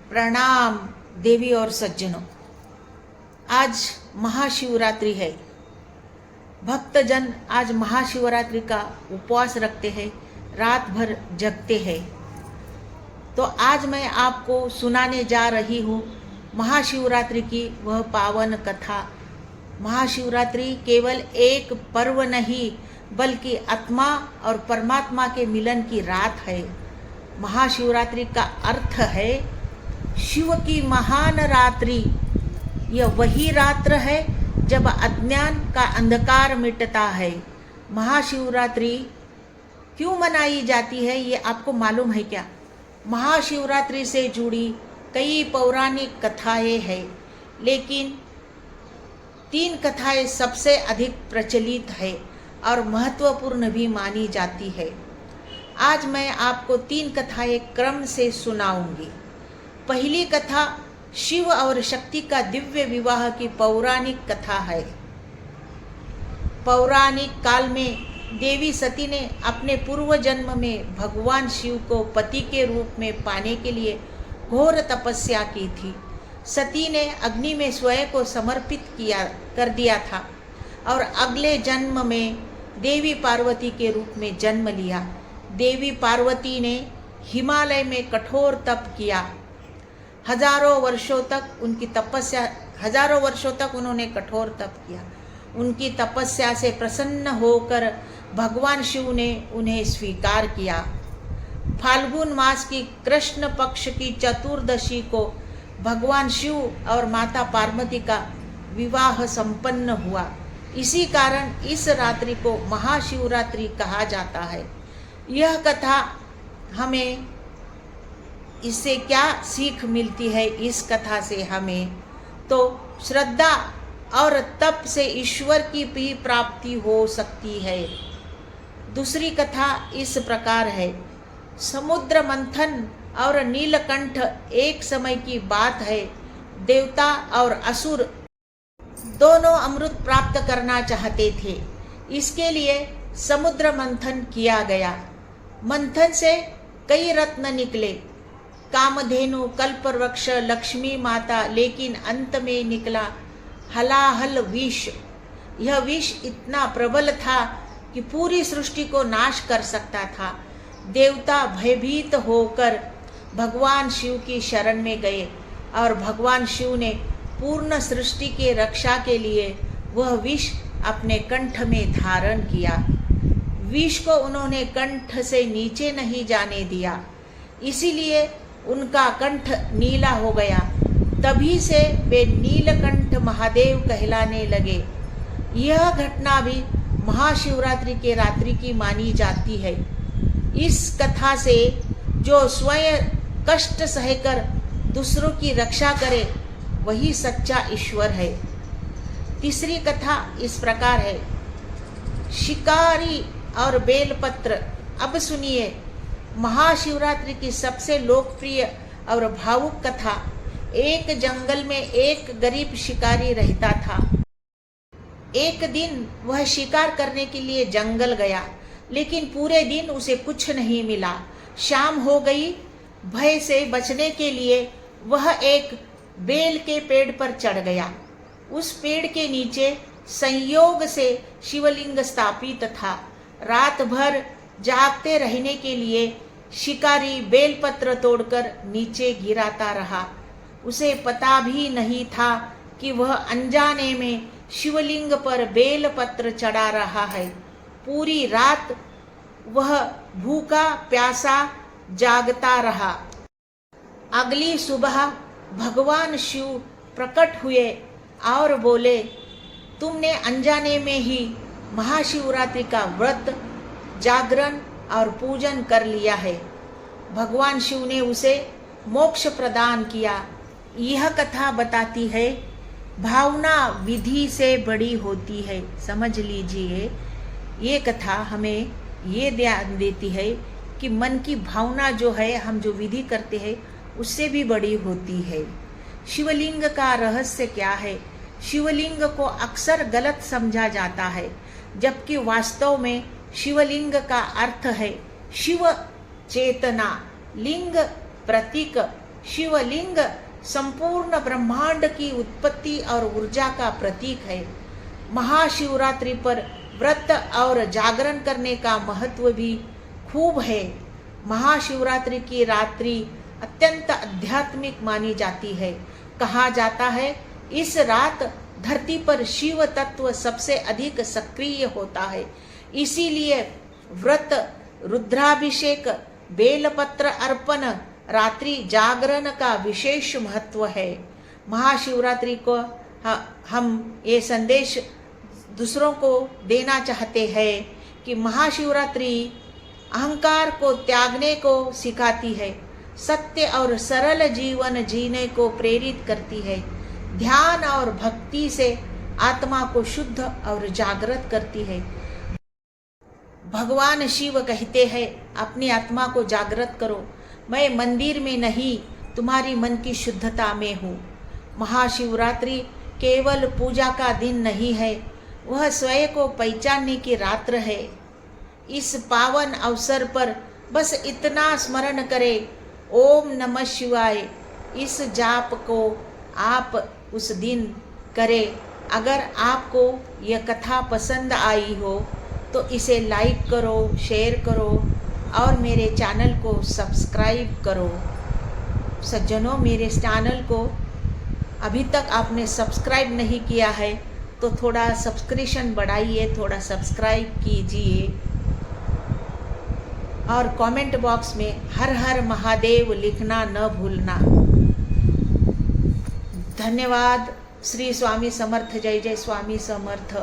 प्रणाम देवी और सज्जनों। आज महाशिवरात्रि है। भक्तजन आज महाशिवरात्रि का उपवास रखते हैं, रात भर जगते हैं। तो आज मैं आपको सुनाने जा रही हूँ महाशिवरात्रि की वह पावन कथा। महाशिवरात्रि केवल एक पर्व नहीं बल्कि आत्मा और परमात्मा के मिलन की रात है। महाशिवरात्रि का अर्थ है शिव की महान रात्रि। यह वही रात्र है जब अज्ञान का अंधकार मिटता है। महाशिवरात्रि क्यों मनाई जाती है ये आपको मालूम है क्या? महाशिवरात्रि से जुड़ी कई पौराणिक कथाएं हैं, लेकिन 3 कथाएं सबसे अधिक प्रचलित है और महत्वपूर्ण भी मानी जाती है। आज मैं आपको 3 कथाएं क्रम से सुनाऊंगी। पहली कथा शिव और शक्ति का दिव्य विवाह की पौराणिक कथा है। पौराणिक काल में देवी सती ने अपने पूर्व जन्म में भगवान शिव को पति के रूप में पाने के लिए घोर तपस्या की थी। सती ने अग्नि में स्वयं को समर्पित कर दिया था और अगले जन्म में देवी पार्वती के रूप में जन्म लिया। देवी पार्वती ने हिमालय में कठोर तप किया। हजारों वर्षों तक उन्होंने कठोर तप किया। उनकी तपस्या से प्रसन्न होकर भगवान शिव ने उन्हें स्वीकार किया। फाल्गुन मास की कृष्ण पक्ष की चतुर्दशी को भगवान शिव और माता पार्वती का विवाह संपन्न हुआ। इसी कारण इस रात्रि को महाशिवरात्रि कहा जाता है। यह कथा हमें इससे क्या सीख मिलती है? इस कथा से हमें तो श्रद्धा और तप से ईश्वर की भी प्राप्ति हो सकती है। दूसरी कथा इस प्रकार है। समुद्र मंथन और नीलकंठ एक समय की बात है। देवता और असुर दोनों अमृत प्राप्त करना चाहते थे। इसके लिए समुद्र मंथन किया गया। मंथन से कई रत्न निकले, कामधेनु, कल्पवृक्ष, लक्ष्मी माता, लेकिन अंत में निकला हलाहल विष। यह विष इतना प्रबल था कि पूरी सृष्टि को नाश कर सकता था। देवता भयभीत होकर भगवान शिव की शरण में गए और भगवान शिव ने पूर्ण सृष्टि के रक्षा के लिए वह विष अपने कंठ में धारण किया। विष को उन्होंने कंठ से नीचे नहीं जाने दिया, इसीलिए उनका कंठ नीला हो गया। तभी से वे नीलकंठ महादेव कहलाने लगे। यह घटना भी महाशिवरात्रि के रात्रि की मानी जाती है। इस कथा से जो स्वयं कष्ट सहकर दूसरों की रक्षा करे वही सच्चा ईश्वर है। तीसरी कथा इस प्रकार है। शिकारी और बेलपत्र। अब सुनिए महाशिवरात्रि की सबसे लोकप्रिय और भावुक कथा। एक जंगल में एक गरीब शिकारी रहता था। एक दिन वह शिकार करने के लिए जंगल गया, लेकिन पूरे दिन उसे कुछ नहीं मिला। शाम हो गई। भय से बचने के लिए वह एक बेल के पेड़ पर चढ़ गया। उस पेड़ के नीचे संयोग से शिवलिंग स्थापित था। रात भर जागते रहने के लिए शिकारी बेलपत्र तोड़कर नीचे गिराता रहा। उसे पता भी नहीं था कि वह अनजाने में शिवलिंग पर बेलपत्र चढ़ा रहा है। पूरी रात वह भूखा प्यासा जागता रहा। अगली सुबह भगवान शिव प्रकट हुए और बोले, तुमने अनजाने में ही महाशिवरात्रि का व्रत, जागरण और पूजन कर लिया है। भगवान शिव ने उसे मोक्ष प्रदान किया। यह कथा बताती है भावना विधि से बड़ी होती है। समझ लीजिए, ये कथा हमें ये ध्यान देती है कि मन की भावना जो है, हम जो विधि करते हैं उससे भी बड़ी होती है। शिवलिंग का रहस्य क्या है? शिवलिंग को अक्सर गलत समझा जाता है, जबकि वास्तव में शिवलिंग का अर्थ है शिव चेतना। लिंग प्रतीक शिवलिंग संपूर्ण ब्रह्मांड की उत्पत्ति और ऊर्जा का प्रतीक है। महाशिवरात्रि पर व्रत और जागरण करने का महत्व भी खूब है। महाशिवरात्रि की रात्रि अत्यंत आध्यात्मिक मानी जाती है। कहा जाता है इस रात धरती पर शिव तत्व सबसे अधिक सक्रिय होता है, इसीलिए व्रत, रुद्राभिषेक, बेलपत्र अर्पण, रात्रि जागरण का विशेष महत्व है। महाशिवरात्रि को हम ये संदेश दूसरों को देना चाहते हैं कि महाशिवरात्रि अहंकार को त्यागने को सिखाती है, सत्य और सरल जीवन जीने को प्रेरित करती है, ध्यान और भक्ति से आत्मा को शुद्ध और जागृत करती है। भगवान शिव कहते हैं अपनी आत्मा को जागृत करो, मैं मंदिर में नहीं तुम्हारी मन की शुद्धता में हूँ। महाशिवरात्रि केवल पूजा का दिन नहीं है, वह स्वयं को पहचानने की रात्र है। इस पावन अवसर पर बस इतना स्मरण करें, ओम नमः शिवाय। इस जाप को आप उस दिन करें। अगर आपको यह कथा पसंद आई हो तो इसे लाइक करो, शेयर करो और मेरे चैनल को सब्सक्राइब करो। सज्जनों, मेरे चैनल को अभी तक आपने सब्सक्राइब नहीं किया है तो थोड़ा सब्सक्रिप्शन बढ़ाइए, थोड़ा सब्सक्राइब कीजिए और कमेंट बॉक्स में हर हर महादेव लिखना न भूलना। धन्यवाद। श्री स्वामी समर्थ। जय जय स्वामी समर्थ।